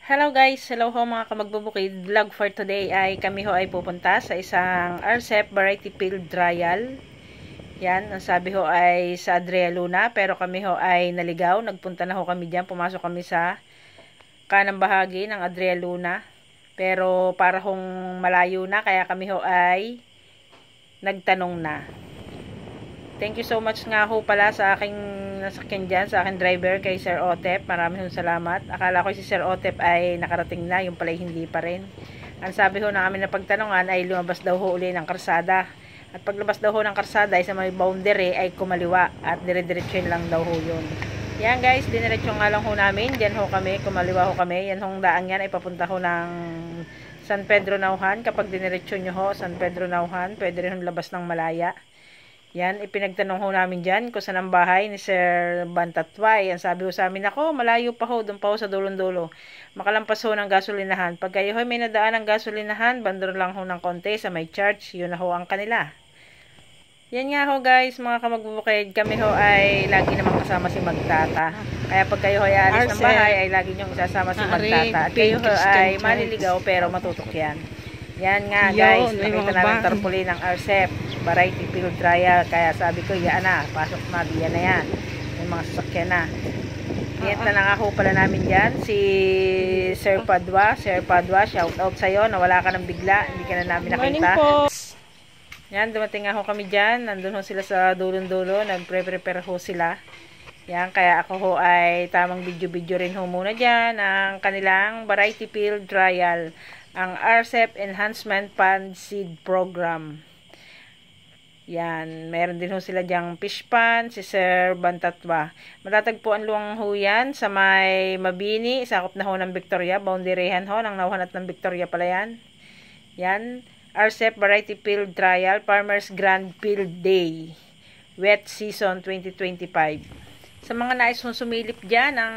Hello guys, hello ho mga kamagbubukid. Vlog for today ay kami ho ay pupunta sa isang RCEP Variety Field Trial. Yan, ang sabi ho ay sa Adria Luna, pero kami ho ay naligaw. Nagpunta na ho kami dyan, pumasok kami sa kanang bahagi ng Adria Luna. Pero para hong malayo na, kaya kami ho ay nagtanong na. Thank you so much nga ho pala sa aking nasakyan dyan, sa aking driver, kay Sir Otep. Maraming salamat. Akala ko si Sir Otep ay nakarating na, yung pala hindi pa rin. Ang sabi ho namin na pagtanungan ay lumabas daw ho uli ng karsada. At paglabas daw ho ng karsada ay sa may boundary ay kumaliwa at dire-diretsyon lang daw ho yun. Yan guys, diniretso nga lang ho namin. Diyan ho kami, kumaliwa ho kami. Yan hong daan yan ay papunta ho ng San Pedro Nauhan. Kapag diniretso nyo ho, San Pedro Nauhan, pwede rin labas ng Malaya. Yan, ipinagtanong ho namin dyan kung saan ang bahay ni Sir Bantatway. Ang sabi ho sa amin, ako, malayo pa ho, doon pa ho sa dulong-dulo. Makalampas ho ng gasolinahan. Pag kayo ho may nadaan ng gasolinahan, bandor lang ho ng konti sa may charge, yun na ho ang kanila. Yan nga ho guys, mga kamagbubukid, kami ho ay lagi namang kasama si Magtata. Kaya pag kayo ho ay alis ng bahay, ay lagi nyong isasama si Magtata. At kayo ho ay maliligaw pero matutok yan. Yan nga guys, nakita namin tarpaulin ng RCEP Variety Field Trial, kaya sabi ko yan na, pasok na, diyan na yan, yung mga sasakyan na. Niyat na nga ho pala namin dyan si Sir Padua. Sir Padua, shout out sa'yo, nawala ka ng bigla, hindi ka na namin nakita. Yan, dumating nga ho kami dyan, nandun ho sila sa dulong-dulo, nagpre-prepare ho sila. Yan, kaya ako ho ay tamang video-video rin ho muna dyan ang kanilang Variety Field Trial, ang RCEP Enhancement Fund Seed Program. Yan, meron din ho sila dyang fish pan, si Sir Bantatwa. Matatagpuan luang ho yan sa may Mabini, sakop na ho ng Victoria, boundaryhan ho, ng Nauhan at ng Victoria pala yan. Yan, RCEP Variety Field Trial, Farmers Grand Field Day, Wet Season 2025. Sa mga nais hong sumilip dyan, ang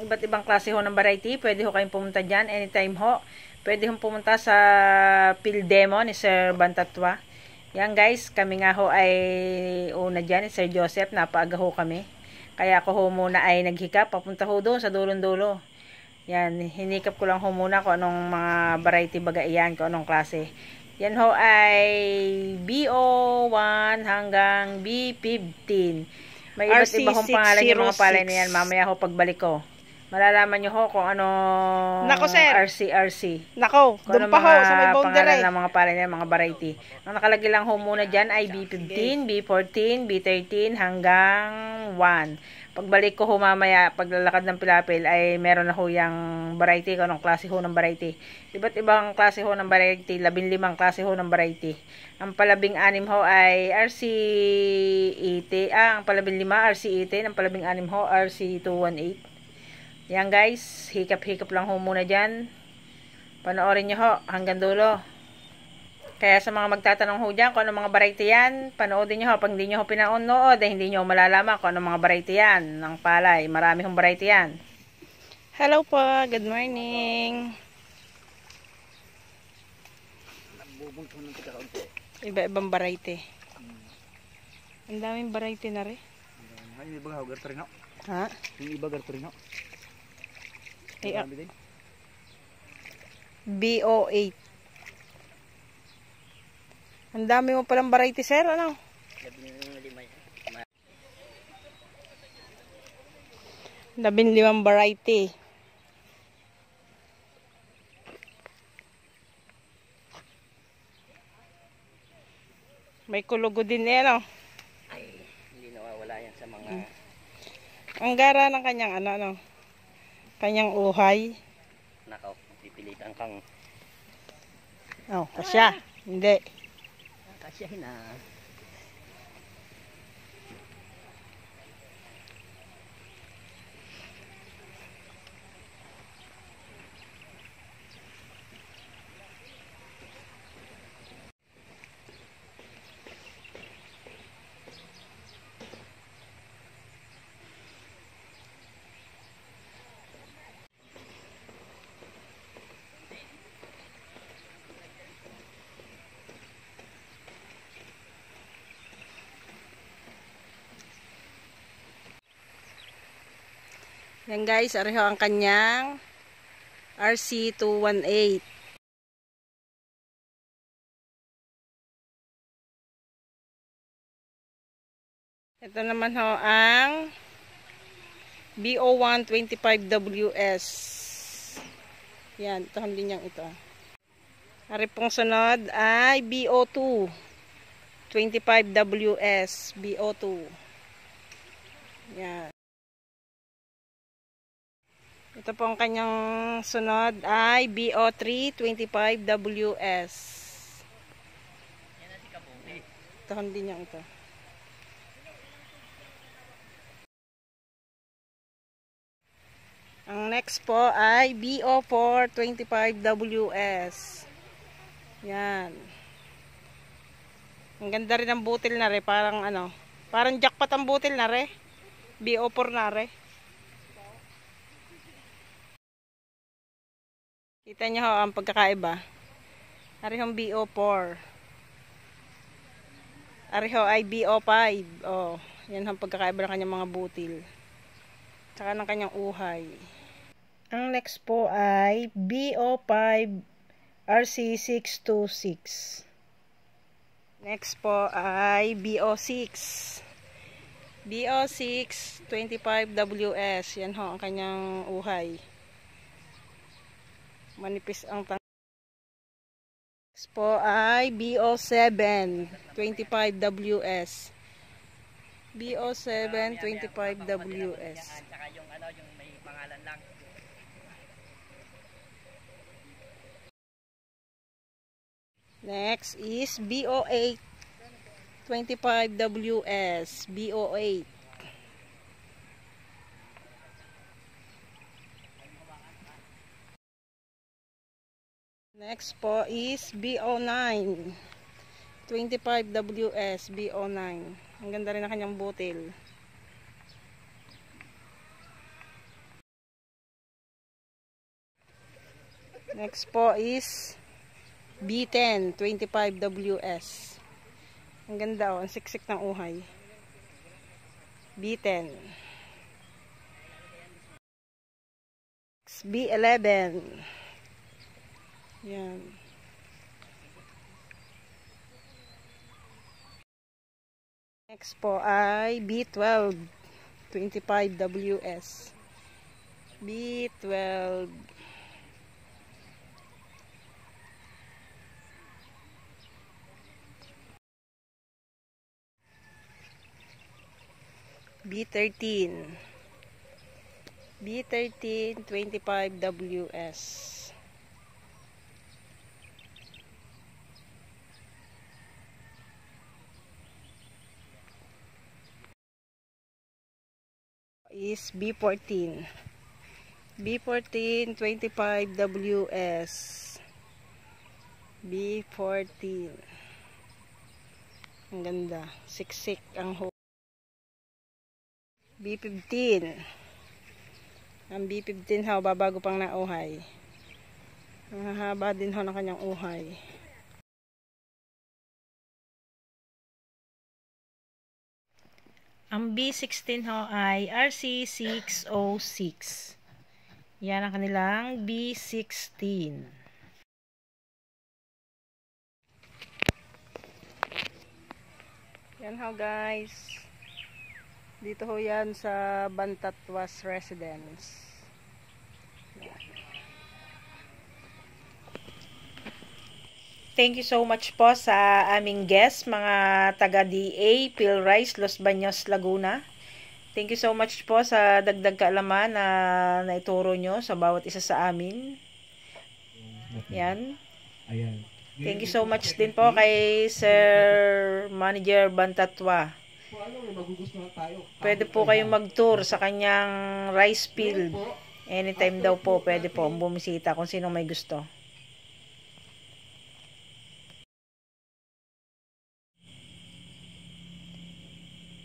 iba't ibang klase ho ng variety, pwede ho kayong pumunta dyan, anytime ho. Pwede hong pumunta sa field demo ni Sir Bantatwa. Yan guys, kami nga ho ay una dyan, Sir Joseph, napaaga ho kami. Kaya ako ho muna ay naghikap, papunta ho doon sa dulong-dulo. Yan, hinikap ko lang ho muna kung anong mga variety baga iyan, kung anong klase. Yan ho ay BO1 hanggang B15. May iba't iba hong pangalan yung mga palay na yan, mamaya ho pagbalik ko. Malalaman nyo ho kung ano Nako, sir. RC. Nako, doon pa ho sa may boundary. Pangalan ng mga palay na mga variety. Ang nakalagay lang ho muna dyan ay B15, B14, B13 hanggang 1. Pagbalik ko ho mamaya, paglalakad ng pilapil ay meron na ho yung variety, kung anong klase ho ng variety. Iba't ibang klase ho ng variety, 15 klase ho ng variety. Ang palabing-anim ho ay RC80, ang palabing-5 RC80, ang palabing-anim ho RC218. Yan guys, hikap-hikap lang ho muna dyan. Panoorin nyo ho hanggang dulo. Kaya sa mga magtatanong ho dyan kung ano mga variety yan, panoodin nyo ho. Pag hindi nyo ho pinanood, hindi nyo malalaman kung ano mga variety yan ng palay. Marami hong variety yan. Hello po, good morning. Iba-ibang variety. Ang daming variety na rin. Ha? Yung iba garturino. BO8. Ang dami mo palang variety, sir, ano? 15 variety. May kulugo din yan, no? Ay, hindi nawawala yan sa mga... Ang gara ng kanyang ano, kanyang uhay. Nakaw, pipilitan kang... Oh, kasya. Hindi. Kasyahin na. Yan guys, ariho ang kanyang RC218. Ito naman ho ang BO125WS. Yan, ito hindi niyang ito. Ari pong sunod ay BO2 25WS. BO2. Yan. Ito pong kanyang sunod ay BO3 25WS. Ito hindi niyang ito. Ang next po ay BO4 25WS. Yan. Ang ganda rin ng butil na re. Parang ano. Parang jackpot ang butil na re. BO4 na re. Kita nyo ho ang pagkakaiba. Arihong BO4. Ariho ay BO5. Oh, yan ang pagkakaiba ng kanyang mga butil. Tsaka ng kanyang uhay. Ang next po ay BO5 RC626. Next po ay BO6. BO6 25WS. Yan ho ang kanyang uhay. Manipis ang tang. Next po ay BO7 25WS. BO7 25WS. Tsaka yung ano, yung may pangalan lang. Next is BO8 25WS. BO8. Next po is BO9 25WS. BO9. Ang ganda rin ang kanyang butil. Next po is B10 25WS. Ang ganda oh, ang siksik ng uhay. B10. B11. Yan. Next po ay B12 25WS. B12. B13. B13 25WS. Is B14. B14 25WS. B14. Ang ganda. Siksik ang ho. B15. Ang B15 ho, babago pang nauhay. Mahaba din ho ng kanyang uhay. Ang B16 ho ay RC606. Yan ang kanilang B16. Yan ho guys. Dito ho yan sa Bantatwas Residence. Thank you so much po sa aming guest, mga taga-DA, Philrice, Los Baños, Laguna. Thank you so much po sa dagdag kaalaman na naituro nyo sa bawat isa sa amin. Yan. Thank you so much din po kay Sir Manager Bantatwa. Pwede po kayong mag-tour sa kanyang rice field. Anytime daw po, pwede po bumisita kung sino may gusto.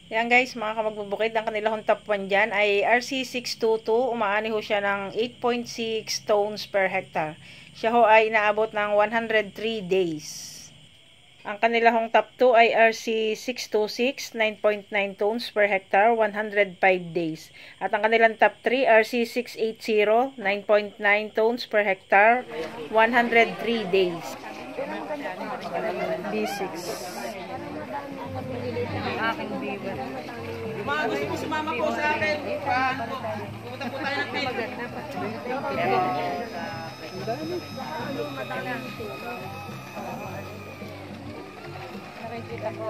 Yan guys, mga kamagbubukid, ang kanilang top 1 dyan ay RC622. Umaani ho siya ng 8.6 tons per hectare. Siya ho ay inaabot ng 103 days. Ang kanilang top 2 ay RC626, 9.9 tons per hectare, 105 days. At ang kanilang top 3, RC680, 9.9 tons per hectare, 103 days. B6. Mga gusto mo sumama po sa akin. Pumunta po tayo ng field. Nakikita ko,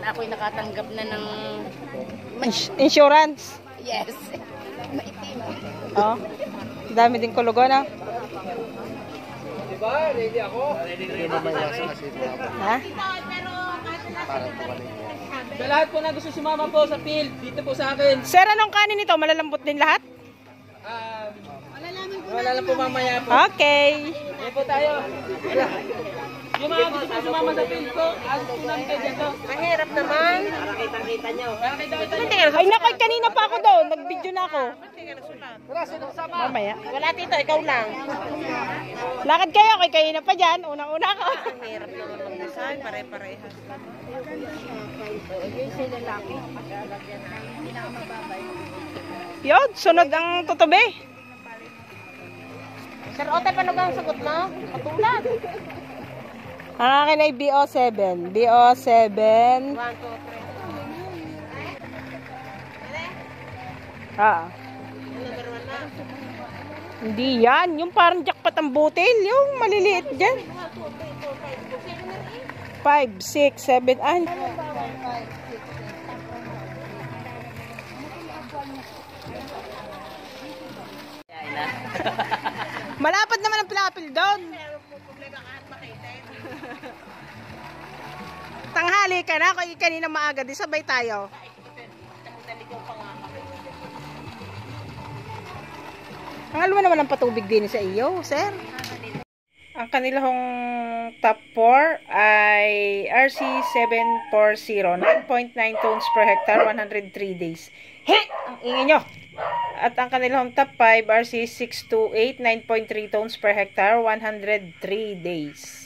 ako'y nakatanggap na ng Insurance. yes. Maitim. Oh. Dami din kulugo na. Diba? Ready ako? Ha? Sa lahat po na gusto sumama po sa field, dito po sa akin. Sir, anong kanin ito? Malalambot din lahat? Wala lang po mamaya po. Okay. Ayan po tayo. Wala. Yung mga gusto po sumama sa field ko, alas po namin kayo dito. Mahirap naman. Para kita-kita nyo. Para Ay, nakoy, kanina pa ako doon. Nag-video na ako. Wala, sino kasama? Mamaya. Wala tito, ikaw lang. Lakad kayo, kay kanina pa dyan. Unang-una ako. Hirap naman mag-design, pare-pareha. Yun, sunod ang tutubi. Sir Ote, paano ba ang sagot mo? Patulad. Ang akin ay BO7. BO7. 1, 2, 3. Ah. Hindi yan. Yung parang jackpot ang butil. Yung maliliit dyan. 5, 6, 7, ay. Malapad naman ang pilapil doon. Tanghali ka na. Kung kanina maaga, di sabay tayo. Ang alwa naman ang patubig din sa iyo, sir. Ang kanilang top 4 ay RC740, 9.9 tons per hectare, 103 days. He! Ang ingay nyo! At ang kanilang top 5, RC628, 9.3 tons per hectare, 103 days.